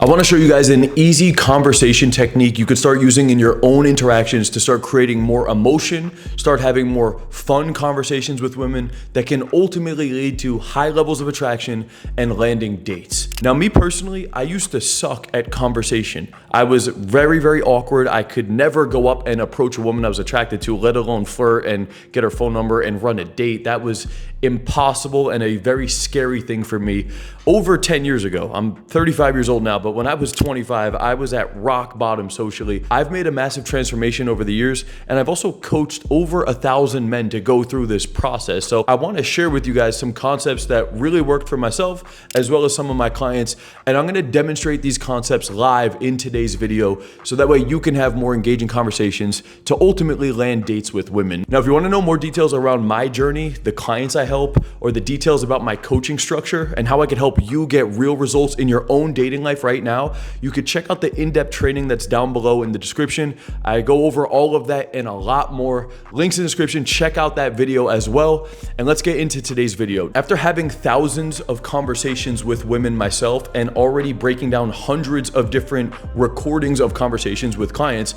I want to show you guys an easy conversation technique you could start using in your own interactions to start creating more emotion, start having more fun conversations with women that can ultimately lead to high levels of attraction and landing dates. Now, me personally, I used to suck at conversation. I was very, very awkward. I could never go up and approach a woman I was attracted to, let alone flirt and get her phone number and run a date. That was impossible and a very scary thing for me over 10 years ago. I'm 35 years old now, but when I was 25, I was at rock bottom socially. I've made a massive transformation over the years, and I've also coached over 1,000 men to go through this process. So I want to share with you guys some concepts that really worked for myself, as well as some of my clients. And I'm going to demonstrate these concepts live in today's video, so that way you can have more engaging conversations to ultimately land dates with women. Now, if you want to know more details around my journey, the clients I help, or the details about my coaching structure and how I can help you get real results in your own dating life right now, you could check out the in-depth training that's down below in the description. I go over all of that and a lot more. Links in the description. Check out that video as well. And let's get into today's video. After having thousands of conversations with women myself and already breaking down hundreds of different recordings of conversations with clients,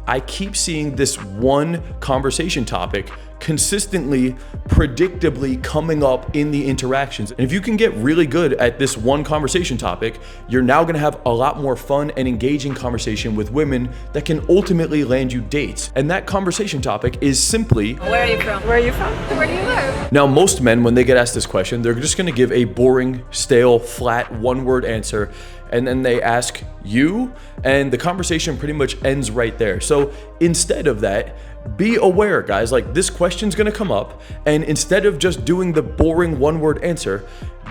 I keep seeing this one conversation topic consistently, predictably coming up in the interactions. And if you can get really good at this one conversation topic, you're now gonna have a lot more fun and engaging conversation with women that can ultimately land you dates. And that conversation topic is simply, where are you from? Where are you from? Where do you live? Now, most men, when they get asked this question, they're just gonna give a boring, stale, flat, one-word answer, and then they ask you, and the conversation pretty much ends right there. So instead of that, be aware, guys, like this question's gonna come up, and instead of just doing the boring one-word answer,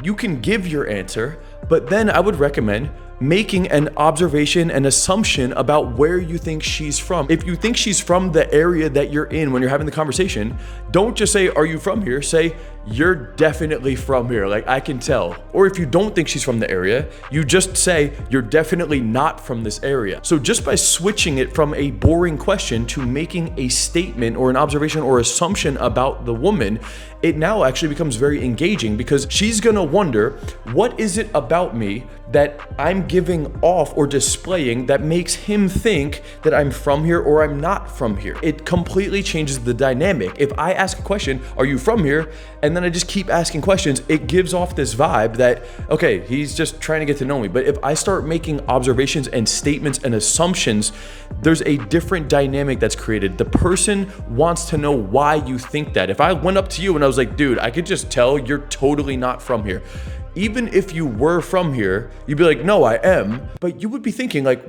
you can give your answer, but then I would recommend making an observation and assumption about where you think she's from. If you think she's from the area that you're in when you're having the conversation, don't just say, "Are you from here?" Say, "You're definitely from here, like I can tell." Or if you don't think she's from the area, you just say, "You're definitely not from this area." So just by switching it from a boring question to making a statement or an observation or assumption about the woman, it now actually becomes very engaging, because she's gonna wonder, what is it about me that I'm giving off or displaying that makes him think that I'm from here or I'm not from here? It completely changes the dynamic. If I ask a question, "Are you from here?" and then I just keep asking questions, it gives off this vibe that, okay, he's just trying to get to know me. But if I start making observations and statements and assumptions, there's a different dynamic that's created. The person wants to know why you think that. If I went up to you and I was like, "Dude, I could just tell you're totally not from here," even if you were from here, you'd be like, "No, I am." But you would be thinking like,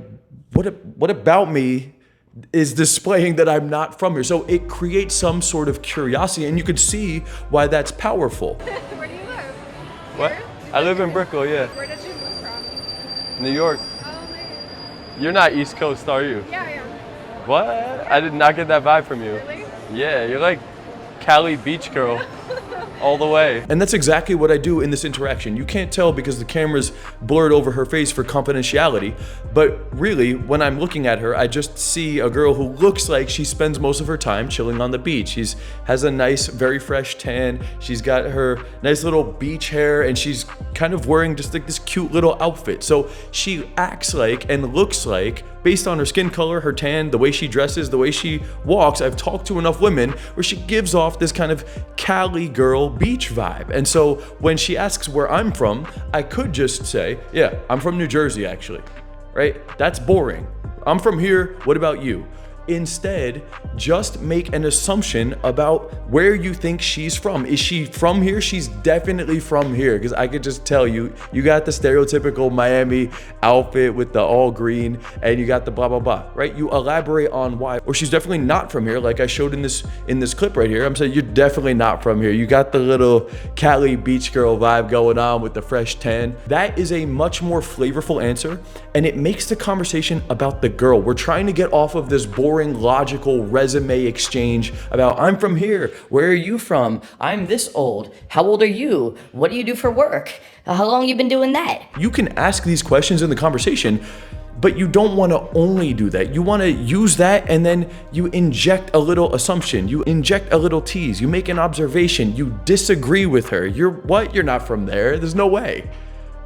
what about me is displaying that I'm not from here? So it creates some sort of curiosity, and you could see why that's powerful. Where do you live? What? Here? I live in Brickell, yeah. Where did you move from? New York. Oh, man. You're not East Coast, are you? Yeah, I am. What? I did not get that vibe from you. Really? Yeah, you're like Cali beach girl. All the way. And that's exactly what I do in this interaction. You can't tell because the camera's blurred over her face for confidentiality, but really, when I'm looking at her, I just see a girl who looks like she spends most of her time chilling on the beach. She's has a nice, very fresh tan. She's got her nice little beach hair, and she's kind of wearing just like this cute little outfit. So she acts like and looks like, based on her skin color, her tan, the way she dresses, the way she walks, I've talked to enough women where she gives off this kind of Cali girl beach vibe. And so when she asks where I'm from, I could just say, "Yeah, I'm from New Jersey, actually," right? That's boring. "I'm from here, what about you?" Instead, just make an assumption about where you think she's from. Is she from here? She's definitely from here, because I could just tell you, you got the stereotypical Miami outfit with the all green, and you got the blah, blah, blah, right? You elaborate on why. Or she's definitely not from here, like I showed in this clip right here. I'm saying you're definitely not from here. You got the little Cali beach girl vibe going on with the fresh tan. That is a much more flavorful answer, and it makes the conversation about the girl. We're trying to get off of this boring, logical resume exchange about, "I'm from here. Where are you from? I'm this old. How old are you? What do you do for work? How long you been doing that?" You can ask these questions in the conversation, but you don't want to only do that. You want to use that, and then you inject a little assumption. You inject a little tease. You make an observation. You disagree with her. You're what? You're not from there. There's no way.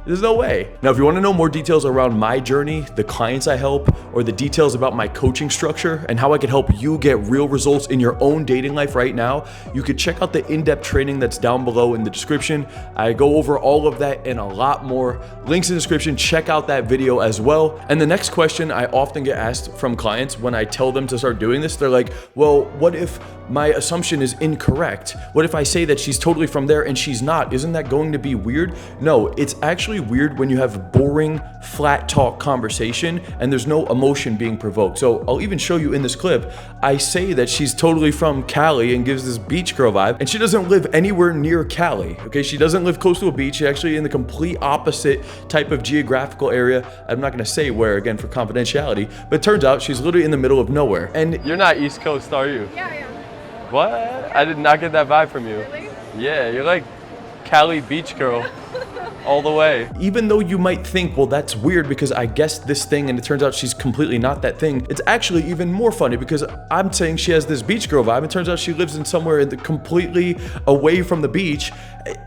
There's no way. Now, if you want to know more details around my journey, the clients I help, or the details about my coaching structure and how I can help you get real results in your own dating life right now, you could check out the in-depth training that's down below in the description. I go over all of that and a lot more. Links in the description. Check out that video as well. And the next question I often get asked from clients when I tell them to start doing this, they're like, well, what if my assumption is incorrect? What if I say that she's totally from there and she's not? Isn't that going to be weird? No, it's actually weird when you have boring, flat talk conversation and there's no emotion being provoked. So I'll even show you in this clip, I say that she's totally from Cali and gives this beach girl vibe, and she doesn't live anywhere near Cali, okay? She doesn't live close to a beach. She's actually in the complete opposite type of geographical area. I'm not gonna say where, again, for confidentiality, but it turns out she's literally in the middle of nowhere. And You're not East Coast, are you? Yeah, I am. What? I did not get that vibe from you. Really? Yeah, you're like Cali beach girl all the way. even though you might think, well, that's weird because I guessed this thing and it turns out she's completely not that thing, it's actually even more funny because I'm saying she has this beach girl vibe. It turns out she lives in somewhere in the completely away from the beach.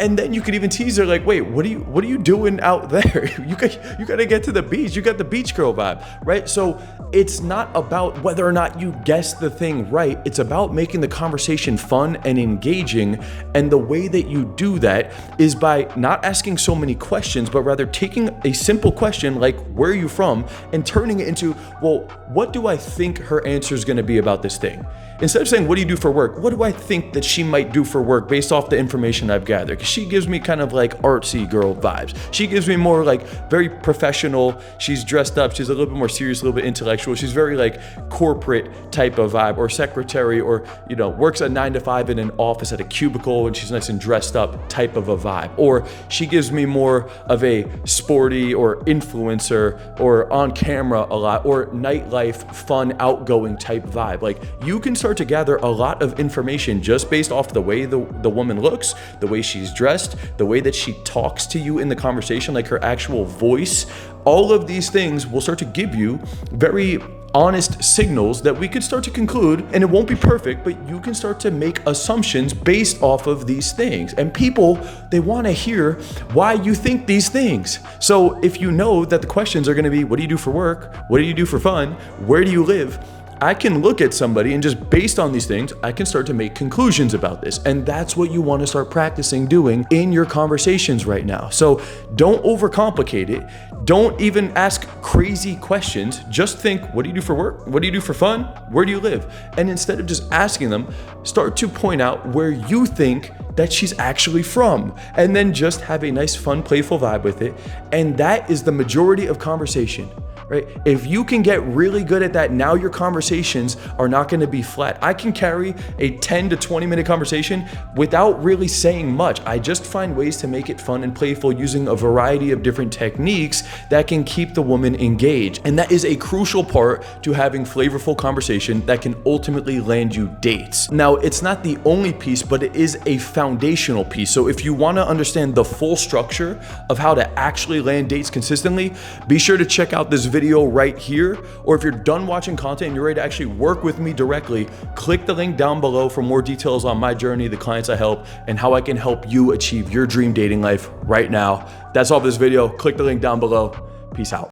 And then you could even tease her like, wait, what are you doing out there? You gotta get to the beach. You got the beach girl vibe, right? So it's not about whether or not you guess the thing right. It's about making the conversation fun and engaging. And the way that you do that is by not asking so many questions, but rather taking a simple question like, where are you from? And turning it into, well, what do I think her answer is gonna be about this thing? Instead of saying, what do you do for work? What do I think that she might do for work based off the information I've gathered? Because she gives me kind of like artsy girl vibes. She gives me more like very professional. She's dressed up. She's a little bit more serious, a little bit intellectual. She's very like corporate type of vibe, or secretary, or, you know, works a 9 to 5 in an office at a cubicle and she's nice and dressed up type of a vibe. Or she gives me more of a sporty or influencer or on camera a lot, or nightlife, fun, outgoing type vibe. Like, you can start to gather a lot of information just based off the way the woman looks, the way she's dressed, the way that she talks to you in the conversation, like her actual voice. All of these things will start to give you very honest signals that we could start to conclude, and it won't be perfect, but you can start to make assumptions based off of these things. And people, they want to hear why you think these things. So if you know that the questions are going to be, what do you do for work? What do you do for fun? Where do you live? I can look at somebody and just based on these things, I can start to make conclusions about this. And that's what you want to start practicing doing in your conversations right now. So don't overcomplicate it. Don't even ask crazy questions. Just think, what do you do for work? What do you do for fun? Where do you live? And instead of just asking them, start to point out where you think that she's actually from, and then just have a nice, fun, playful vibe with it. And that is the majority of conversation. Right? If you can get really good at that, now your conversations are not going to be flat. I can carry a 10 to 20 minute conversation without really saying much. I just find ways to make it fun and playful using a variety of different techniques that can keep the woman engaged. And that is a crucial part to having flavorful conversation that can ultimately land you dates. Now, it's not the only piece, but it is a foundational piece. So if you want to understand the full structure of how to actually land dates consistently, be sure to check out this video right here. Or if you're done watching content and you're ready to actually work with me directly, click the link down below for more details on my journey, the clients I help, and how I can help you achieve your dream dating life right now. That's all for this video. Click the link down below. Peace out.